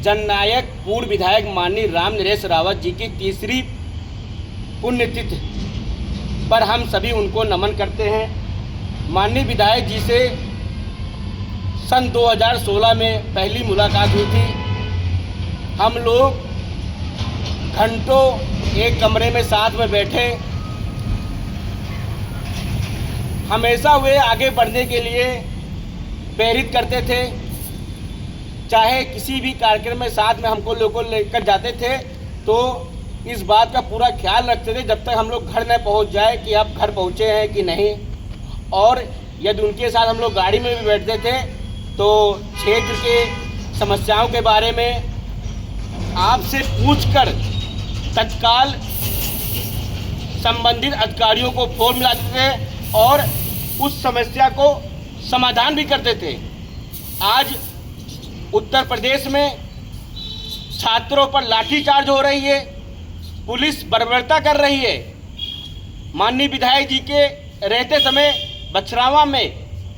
जननायक पूर्व विधायक माननीय राम नरेश रावत जी की तीसरी पुण्यतिथि पर हम सभी उनको नमन करते हैं। माननीय विधायक जी से सन 2016 में पहली मुलाकात हुई थी। हम लोग घंटों एक कमरे में साथ में बैठे, हमेशा वे आगे बढ़ने के लिए प्रेरित करते थे। चाहे किसी भी कार्यक्रम में साथ में हमको लोगों को लेकर जाते थे तो इस बात का पूरा ख्याल रखते थे जब तक हम लोग घर न पहुंच जाए कि आप घर पहुंचे हैं कि नहीं। और यदि उनके साथ हम लोग गाड़ी में भी बैठते थे तो क्षेत्र के समस्याओं के बारे में आपसे पूछकर तत्काल संबंधित अधिकारियों को फोन मिलाते थे और उस समस्या को समाधान भी करते थे। आज उत्तर प्रदेश में छात्रों पर लाठीचार्ज हो रही है, पुलिस बर्बरता कर रही है। माननीय विधायक जी के रहते समय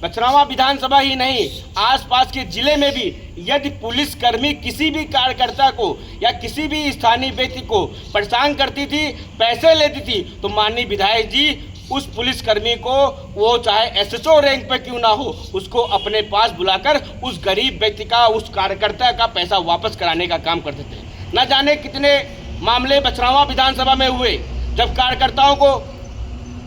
बछरावा विधानसभा ही नहीं, आसपास के जिले में भी यदि पुलिसकर्मी किसी भी कार्यकर्ता को या किसी भी स्थानीय व्यक्ति को परेशान करती थी, पैसे लेती थी, तो माननीय विधायक जी उस पुलिसकर्मी को, वो चाहे एसएचओ रैंक पर क्यों ना हो, उसको अपने पास बुलाकर उस गरीब व्यक्ति का, उस कार्यकर्ता का पैसा वापस कराने का काम करते थे। न जाने कितने मामले बछरावा विधानसभा में हुए। जब कार्यकर्ताओं को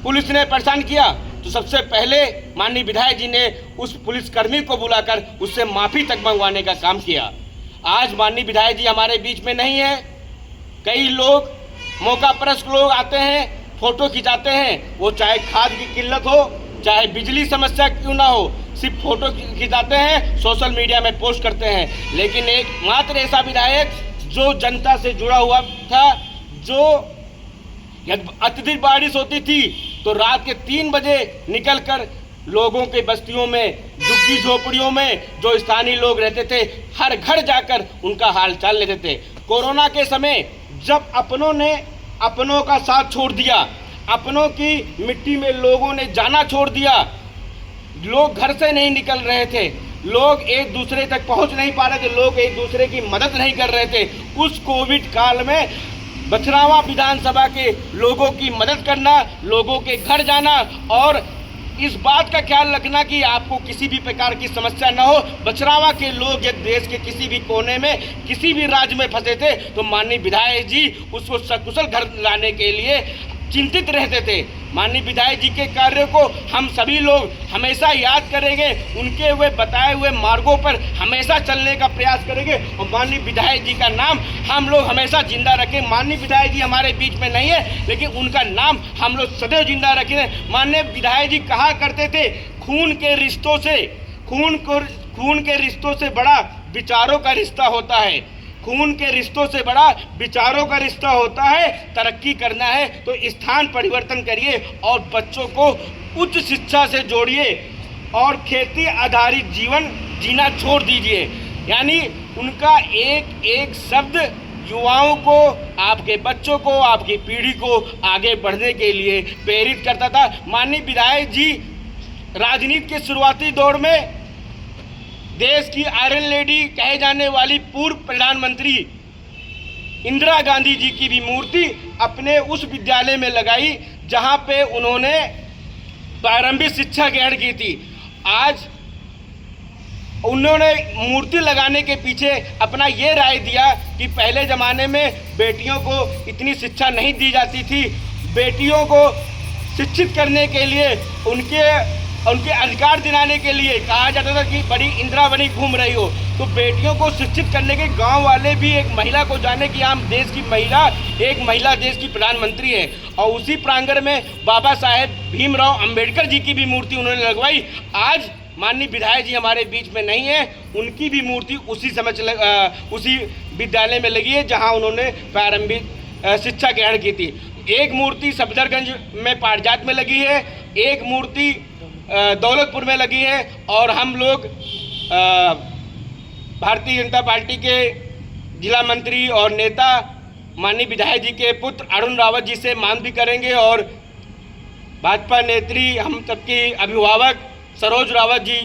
पुलिस ने परेशान किया तो सबसे पहले माननीय विधायक जी ने उस पुलिसकर्मी को बुलाकर उससे माफ़ी तक मंगवाने का काम किया। आज माननीय विधायक जी हमारे बीच में नहीं है। कई लोग मौका परस्त लोग आते हैं, फोटो खिंचाते हैं, वो चाहे खाद की किल्लत हो, चाहे बिजली समस्या क्यों ना हो, सिर्फ फोटो खिंचाते हैं, सोशल मीडिया में पोस्ट करते हैं। लेकिन एक मात्र ऐसा विधायक जो जनता से जुड़ा हुआ था, जो अत्यधिक बारिश होती थी तो रात के 3 बजे निकलकर लोगों के बस्तियों में, झुग्गी झोपड़ियों में जो स्थानीय लोग रहते थे, हर घर जाकर उनका हाल चाल लेते थे। कोरोना के समय जब अपनों ने अपनों का साथ छोड़ दिया, अपनों की मिट्टी में लोगों ने जाना छोड़ दिया, लोग घर से नहीं निकल रहे थे, लोग एक दूसरे तक पहुंच नहीं पा रहे थे, लोग एक दूसरे की मदद नहीं कर रहे थे। उस कोविड काल में बछरावा विधानसभा के लोगों की मदद करना, लोगों के घर जाना और इस बात का ख्याल रखना कि आपको किसी भी प्रकार की समस्या न हो। बछरावा के लोग यदि देश के किसी भी कोने में, किसी भी राज्य में फंसे थे तो माननीय विधायक जी उसको सकुशल घर लाने के लिए चिंतित रहते थे। माननीय विधायक जी के कार्यों को हम सभी लोग हमेशा याद करेंगे, उनके हुए बताए हुए मार्गों पर हमेशा चलने का प्रयास करेंगे और माननीय विधायक जी का नाम हम लोग हमेशा जिंदा रखें। माननीय विधायक जी हमारे बीच में नहीं है, लेकिन उनका नाम हम लोग सदैव जिंदा रखें। माननीय विधायक जी कहा करते थे, खून के रिश्तों से बड़ा विचारों का रिश्ता होता है, खून के रिश्तों से बड़ा विचारों का रिश्ता होता है। तरक्की करना है तो स्थान परिवर्तन करिए और बच्चों को उच्च शिक्षा से जोड़िए और खेती आधारित जीवन जीना छोड़ दीजिए। यानी उनका एक एक शब्द युवाओं को, आपके बच्चों को, आपकी पीढ़ी को आगे बढ़ने के लिए प्रेरित करता था। माननीय विधायक जी राजनीति के शुरुआती दौर में देश की आयरन लेडी कहे जाने वाली पूर्व प्रधानमंत्री इंदिरा गांधी जी की भी मूर्ति अपने उस विद्यालय में लगाई जहां पे उन्होंने प्रारंभिक शिक्षा ग्रहण की थी। आज उन्होंने मूर्ति लगाने के पीछे अपना ये राय दिया कि पहले ज़माने में बेटियों को इतनी शिक्षा नहीं दी जाती थी, बेटियों को शिक्षित करने के लिए उनके अधिकार दिलाने के लिए कहा जाता था कि बड़ी इंदिरा बनी घूम रही हो। तो बेटियों को शिक्षित करने के गांव वाले भी एक महिला को जाने कि हम देश की महिला, एक महिला देश की प्रधानमंत्री है। और उसी प्रांगण में बाबा साहेब भीमराव अंबेडकर जी की भी मूर्ति उन्होंने लगवाई। आज माननीय विधायक जी हमारे बीच में नहीं है, उनकी भी मूर्ति उसी विद्यालय में लगी है जहाँ उन्होंने प्रारंभिक शिक्षा ग्रहण की थी। एक मूर्ति सफदरगंज में पारिजात में लगी है, एक मूर्ति दौलतपुर में लगी है। और हम लोग भारतीय जनता पार्टी के जिला मंत्री और नेता माननीय विधायक जी के पुत्र अरुण रावत जी से मांग भी करेंगे और भाजपा नेत्री हम सबकी अभिभावक सरोज रावत जी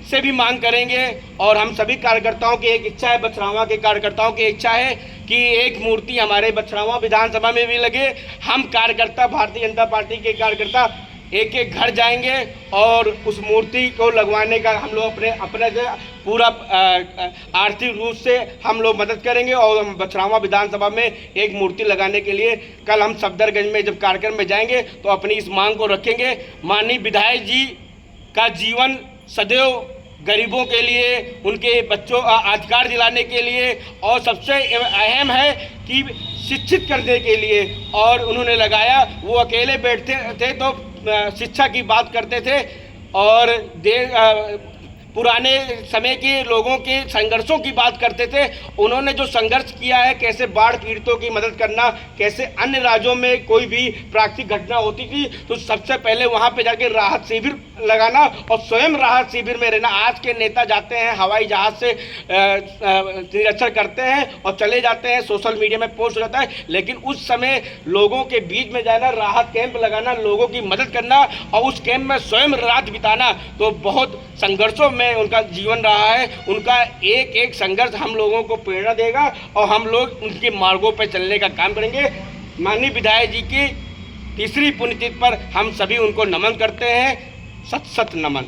से भी मांग करेंगे। और हम सभी कार्यकर्ताओं की एक इच्छा है, बछरावा के कार्यकर्ताओं की इच्छा है कि एक मूर्ति हमारे बछरावा विधानसभा में भी लगे। हम कार्यकर्ता, भारतीय जनता पार्टी के कार्यकर्ता एक एक घर जाएंगे और उस मूर्ति को लगवाने का हम लोग अपने से पूरा आर्थिक रूप से हम लोग मदद करेंगे। और हम बछरावा विधानसभा में एक मूर्ति लगाने के लिए कल हम सफदरगंज में जब कार्यक्रम में जाएंगे तो अपनी इस मांग को रखेंगे। माननीय विधायक जी का जीवन सदैव गरीबों के लिए, उनके बच्चों अधिकार दिलाने के लिए और सबसे अहम है कि शिक्षित करने के लिए, और उन्होंने लगाया। वो अकेले बैठते थे तो शिक्षा की बात करते थे और पुराने समय के लोगों के संघर्षों की बात करते थे। उन्होंने जो संघर्ष किया है, कैसे बाढ़ पीड़ितों की मदद करना, कैसे अन्य राज्यों में कोई भी प्राकृतिक घटना होती थी तो सबसे पहले वहां पे जाके राहत शिविर लगाना और स्वयं राहत शिविर में रहना। आज के नेता जाते हैं हवाई जहाज से निरीक्षण करते हैं और चले जाते हैं, सोशल मीडिया में पोस्ट हो जाता है, लेकिन उस समय लोगों के बीच में जाना, राहत कैंप लगाना, लोगों की मदद करना और उस कैंप में स्वयं रात बिताना, तो बहुत संघर्षों में उनका जीवन रहा है। उनका एक एक संघर्ष हम लोगों को प्रेरणा देगा और हम लोग उनके मार्गों पर चलने का काम करेंगे। माननीय विधायक जी की तीसरी पुण्यतिथि पर हम सभी उनको नमन करते हैं। सत सत नमन।